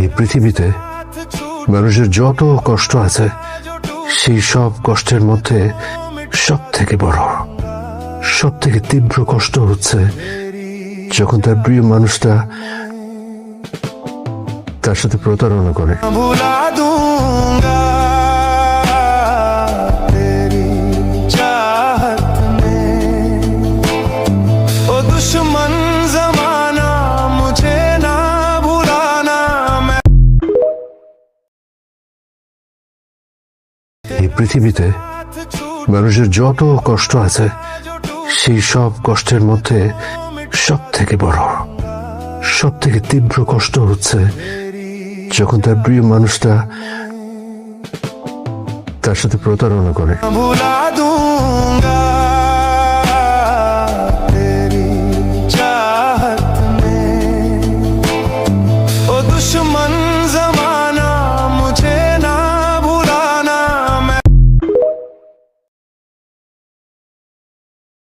এই পৃথিবীতে মানুষের যত কষ্ট আছে, সেই সব কষ্টের মধ্যে সব থেকে বড়, সব থেকে তীব্র কষ্ট হচ্ছে যখন তার প্রিয় মানুষটা তার সাথে প্রতারণা করে। এই পৃথিবীতে মানুষের যত কষ্ট আছে, সেই সব কষ্টের মধ্যে সব থেকে বড়, সব থেকে তীব্র কষ্ট হচ্ছে যখন তার প্রিয় মানুষটা তার সাথে প্রতারণা করে।